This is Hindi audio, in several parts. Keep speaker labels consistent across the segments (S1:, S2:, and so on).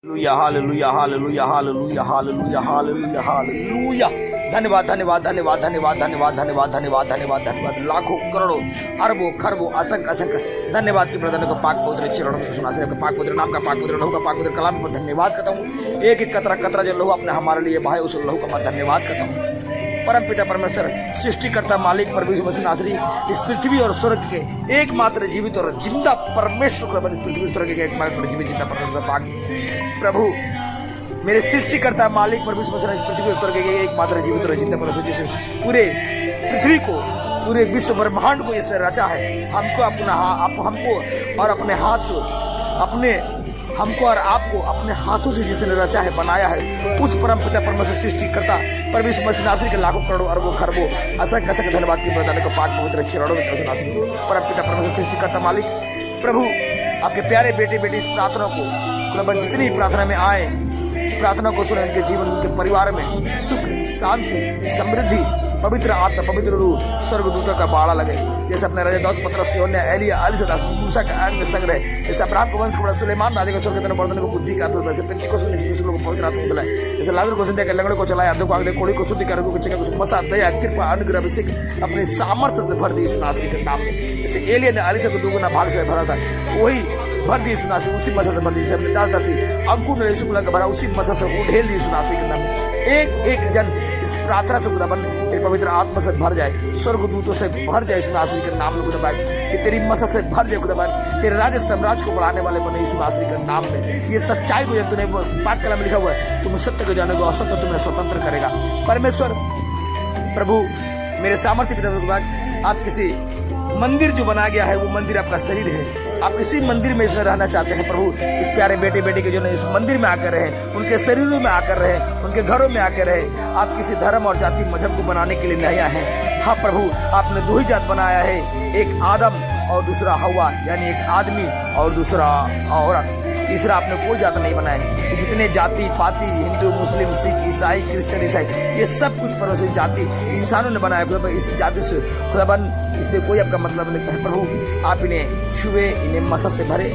S1: Hallelujah hallelujah hallelujah hallelujah hallelujah hallelujah hallelujah. धन्यवाद धन्यवाद धन्यवाद धन्यवाद धन्यवाद धन्यवाद धन्यवाद धन्यवाद धन्यवाद। लाखों करोड़ों अरबों खरबों असंख्य असंख्य धन्यवाद की प्रधान को पाक पवित्र चरणों में सुना से पाक पवित्र नाम का पाक पवित्र लहू का पाक पवित्र कलाम पर धन्यवाद करता हूँ। एक एक कतरा कतरा जो लहू अपने हमारे लिए भाई उस लहू का मैं धन्यवाद करता हूँ। परम पिता परमेश्वर सृष्टिकर्ता मालिक परमेश्वर मसीह नासरी इस पृथ्वी और स्वर्ग के एकमात्र जीवित और जिंदा परमेश्वर को पृथ्वी स्वर्ग के एकमात्र जीवित जिंदा परमेश्वर पाक प्रभु मेरे सृष्टिकर्ता मालिक परमेश्वर मसीह पृथ्वी और स्वर्ग के एकमात्र जीवित और जिंदा परमेश्वर जिसे पूरे पृथ्वी को पूरे विश्व ब्रह्मांड को इसने रचा है। हमको अपना हमको और अपने हाथ से अपने हमको और आपको अपने हाथों से जिसने रचा है बनाया है उस परम पिता परमेश्वर सृष्टिकर्ता परमेश्वर मसीह नासरी के लाखों करोड़ों अरबों खरबों असंख्य असंख्य धन्यवाद की प्रदान को पाक पवित्र चरणों में नासरी परम पिता परमेश्वर सृष्टिकर्ता मालिक प्रभु आपके प्यारे बेटे बेटी इस प्रार्थना को खुदाबंद जितनी प्रार्थना में आए इस प्रार्थना को सुने उनके जीवन उनके परिवार में सुख शांति समृद्धि पवित्र आत्मा पवित्र रूह स्वर्गदूतों का बाड़ा लगे जैसे अपने राजा दाऊद पतरस योन्या एलिया अलीसदास मूसा का अंग संग्रह जैसे अब्राहम को वंश को बड़ा सुलेमान राजा का स्वर्ग के बर्तन को बुद्धि का आतुर वैसे पितृ को सुनने को पवित्र आत्मा बुलाए जैसे लाजर को जिंदा के लंगड़े को चलाया अधों को आग दे कोड़ी को शुद्धि कर चिका को मसा दया कृपा अनुग्रह अभिषेक अपने सामर्थ्य से भर दी इस नासरी के नाम में जैसे एलिया ने अलीसा को दुगुना भाग से भरा था वही भर दी सुनासी उसी मसा से भर दी अपने दास दासी अंकुर ने यीशु का भरा उसी मसा से उठेल दी सुनासी के नाम में एक एक जन इस प्रार्थना से खुदाबंद तेरी पवित्र आत्मा से भर जाए स्वर्गदूतों से भर जाए सुनासी के नाम में खुदाबंद कि तेरी मसा से भर जाए खुदाबंद तेरे राज्य साम्राज्य को बढ़ाने वाले बने यीशु नासरी के नाम में ये सच्चाई को जब तूने पाक कलम में लिखा हुआ है तुम सत्य को जानेगा और सत्य तुम्हें स्वतंत्र करेगा। परमेश्वर प्रभु मेरे सामर्थ्य पिता आप किसी मंदिर जो बनाया गया है वो मंदिर आपका शरीर है आप इसी मंदिर में इसमें रहना चाहते हैं प्रभु इस प्यारे बेटे बेटी के जो इस मंदिर में आकर रहे उनके शरीरों में आकर रहे उनके घरों में आकर रहे आप किसी धर्म और जाति मजहब को बनाने के लिए नहीं आए हैं। हाँ प्रभु आपने दो ही जात बनाया है एक आदम और दूसरा हवा यानी एक आदमी और दूसरा औरत तीसरा आपने कोई जात नहीं बनाया है। जितने जाति पाति हिंदू मुस्लिम सिख ईसाई क्रिश्चियन ईसाई ये सब कुछ परमेश्वर जाति इंसानों ने बनाया खुदा इस जाति से खुदाबंद इससे कोई आपका मतलब नहीं है। प्रभु आप इन्हें छुए इन्हें मसद से भरे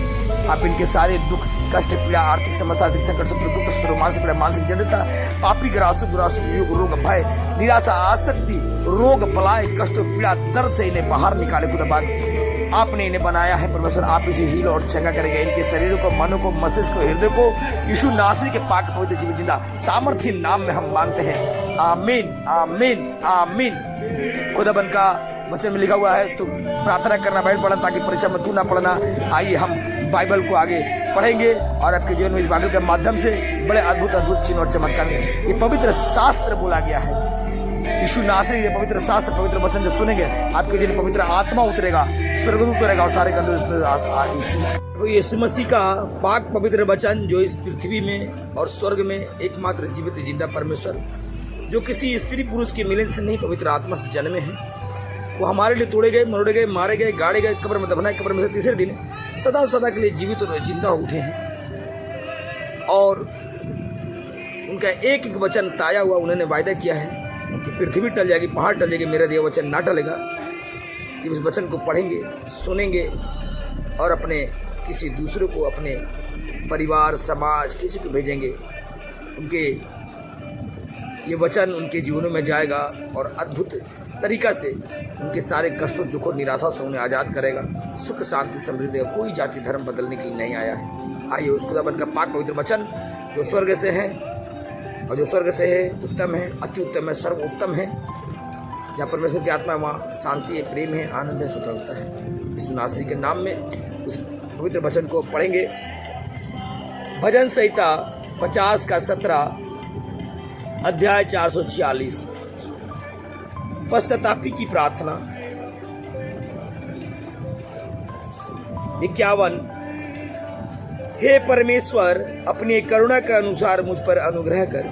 S1: आप इनके सारे दुख कष्ट पीड़ा आर्थिक समस्या आर्थिक संकट शत्रु दुख शत्रु मानसिक पीड़ा मानसिक जड़ता पापी ग्रासु दुरासु युग रोग भय निराशा आसक्ति रोग बलाय कष्ट पीड़ा दर्द से इन्हें बाहर निकाले खुदाबंद आपने इन्हें बनाया है परमेश्वर आप इसे हील और चंगा करेंगे इनके शरीरों को मनो को मस्तिष्क को हृदय को यीशु नासरी के पाक पवित्र जीवन जिंदा सामर्थ्य नाम में हम मांगते हैं आमीन आमीन आमीन। खुदाबंद का वचन में लिखा हुआ है तो प्रार्थना करना बाइबल पढ़ना ताकि परीक्षा में तू ना पढ़ना। आइए हम बाइबल को आगे पढ़ेंगे और आपके जीवन में इस बाइबल के माध्यम से बड़े अद्भुत अद्भुत चिन्ह और चमत्कार ये पवित्र शास्त्र बोला गया है यीशु नासरी के पवित्र शास्त्र पवित्र वचन जब सुनेंगे आपके जीवन पवित्र आत्मा उतरेगा स्वर्गदूत उतरेगा और सारे गंदे यीशु मसीह का पाक पवित्र वचन जो इस पृथ्वी में और स्वर्ग में एकमात्र जीवित जिंदा परमेश्वर जो किसी स्त्री पुरुष के मिलन से नहीं पवित्र आत्मा से जन्मे हैं वो हमारे लिए तोड़े गए मरोड़े गए मारे गए गाड़े गए कब्र में दफनाए कब्र में से तीसरे दिन सदा सदा के लिए जीवित और जिंदा उठे हैं और उनका एक एक वचन ताया हुआ उन्होंने वायदा किया है कि पृथ्वी टल जाएगी पहाड़ टल जाएगी मेरा दिया वचन ना टलेगा। जब इस वचन को पढ़ेंगे सुनेंगे और अपने किसी दूसरे को अपने परिवार समाज किसी को भेजेंगे उनके ये वचन उनके जीवनों में जाएगा और अद्भुत तरीका से उनके सारे कष्टों दुखों निराशा से उन्हें आज़ाद करेगा सुख शांति समृद्धि कोई जाति धर्म बदलने के लिए नहीं आया है। आइए उस खुदाबंद का पाक पवित्र वचन जो स्वर्ग से है और जो स्वर्ग से है उत्तम है अति उत्तम है सर्व उत्तम है जहाँ परमेश्वर की आत्मा है वहाँ शांति है प्रेम है आनंद है स्वतंत्रता है। इस नासरी के नाम में उस पवित्र वचन को पढ़ेंगे। भजन संहिता 50 का 17 अध्याय 446 पश्चातापी की प्रार्थना 51 हे परमेश्वर अपनी करुणा के अनुसार मुझ पर अनुग्रह कर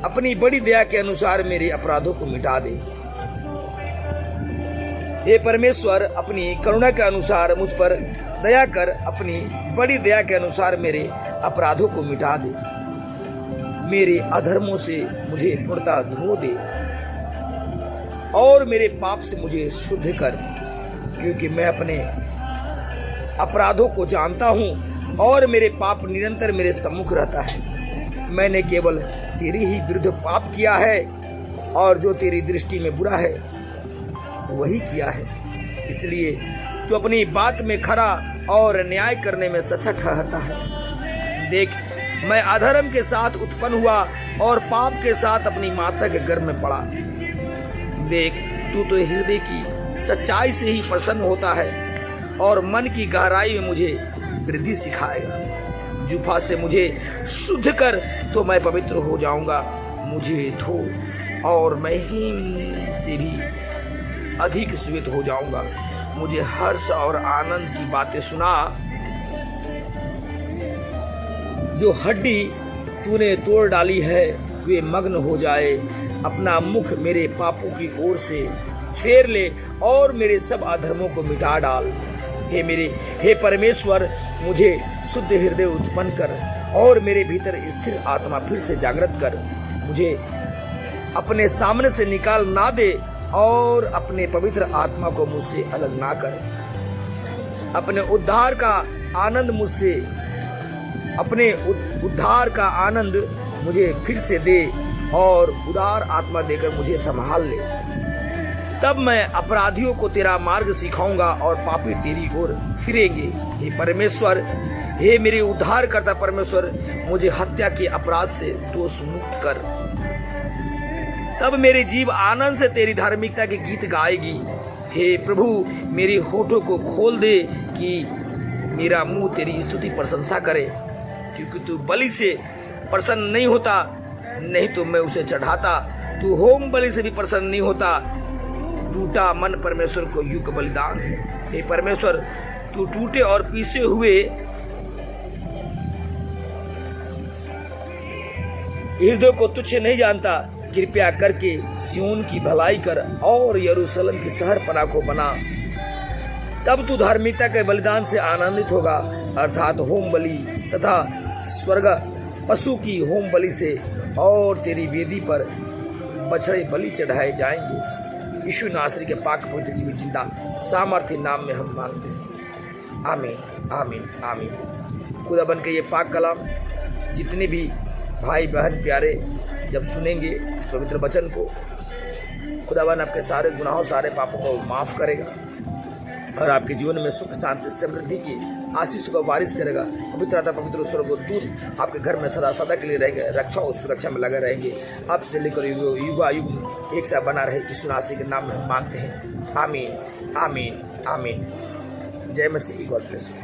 S1: अपनी बड़ी दया के अनुसार मेरे अपराधों को मिटा दे। हे परमेश्वर अपनी करुणा के अनुसार मुझ पर दया कर अपनी बड़ी दया के अनुसार मेरे अपराधों को मिटा दे मेरे अधर्मों से मुझे पूर्णतः धो दे और मेरे पाप से मुझे शुद्ध कर क्योंकि मैं अपने अपराधों को जानता हूँ और मेरे पाप निरंतर मेरे सम्मुख रहता है। मैंने केवल तेरी ही विरुद्ध पाप किया है और जो तेरी दृष्टि में बुरा है वही किया है। इसलिए तू अपनी बात में खरा और न्याय करने में सच्चा ठहरता है। देख, मैं अधर्म के साथ उत्पन्न हुआ और पाप के साथ अपनी माता के गर्भ में पड़ा। देख, तू तो हृदय की सच्चाई से ही प्रसन्न होता है और मन की गहराई में मुझे वृद्धि सिखाएगा। जुफा से मुझे शुद्ध कर तो मैं पवित्र हो जाऊंगा। मुझे धो और मैं हिम से भी अधिक श्वेत हो जाऊंगा। मुझे हर्ष और आनंद की बातें सुना। जो हड्डी तूने तोड़ डाली है वे मग्न हो जाए। अपना मुख मेरे पापों की ओर से फेर ले और मेरे सब अधर्मों को मिटा डाल। हे परमेश्वर, मुझे शुद्ध हृदय उत्पन्न कर और मेरे भीतर स्थिर आत्मा फिर से जागृत कर। मुझे अपने सामने से निकाल ना दे और अपने पवित्र आत्मा को मुझसे अलग ना कर। अपने उद्धार का आनंद मुझसे अपने उद्धार का आनंद मुझे फिर से दे और उदार आत्मा देकर मुझे संभाल ले। तब मैं अपराधियों को तेरा मार्ग सिखाऊंगा और पापी तेरी ओर फिरेंगे। हे परमेश्वर, हे मेरे उद्धार करता परमेश्वर, मुझे हत्या के अपराध से दोष मुक्त कर। तब मेरी जीभ आनंद से तेरी धार्मिकता के गीत गाएगी। हे प्रभु, मेरे होठों को खोल दे कि मेरा मुंह तेरी स्तुति प्रशंसा करे। क्योंकि तू बलि से प्रसन्न नहीं होता, नहीं तो मैं उसे चढ़ाता। तू होम बलि से भी प्रसन्न नहीं होता। टूटा मन परमेश्वर को युग बलिदान है। हे परमेश्वर, तू टूटे और पीसे हुए हृदय को तुच्छ नहीं जानता। कृपया करके सिय्योन की भलाई कर और यरूशलेम की शहरपनाह को बना। तब तू धार्मिकता के बलिदान से आनंदित होगा, अर्थात होम बलि तथा स्वर्ग पशु की होम बलि से, और तेरी वेदी पर बछड़े बलि चढ़ाए जाएंगे। यीशु नासरी के पाक पवित्र जीवित जिंदा सामर्थ्य नाम में हम मांगते हैं। आमीन, आमीन, आमीन। खुदा बन के ये पाक कलाम जितने भी भाई बहन प्यारे जब सुनेंगे इस पवित्र वचन को, खुदावन आपके सारे गुनाहों सारे पापों को माफ करेगा और आपके जीवन में सुख शांति समृद्धि की आशीष को वारिस करेगा। पवित्र आत्मा पवित्र स्वर्गदूत आपके घर में सदा सदा के लिए रहेंगे, रक्षा और सुरक्षा में लगे रहेंगे। अब से लेकर युगायुग में एक साथ बना रहे यीशु नासरी के नाम में हम मांगते हैं। आमीन, आमीन, आमीन। जय मसीह। God bless you.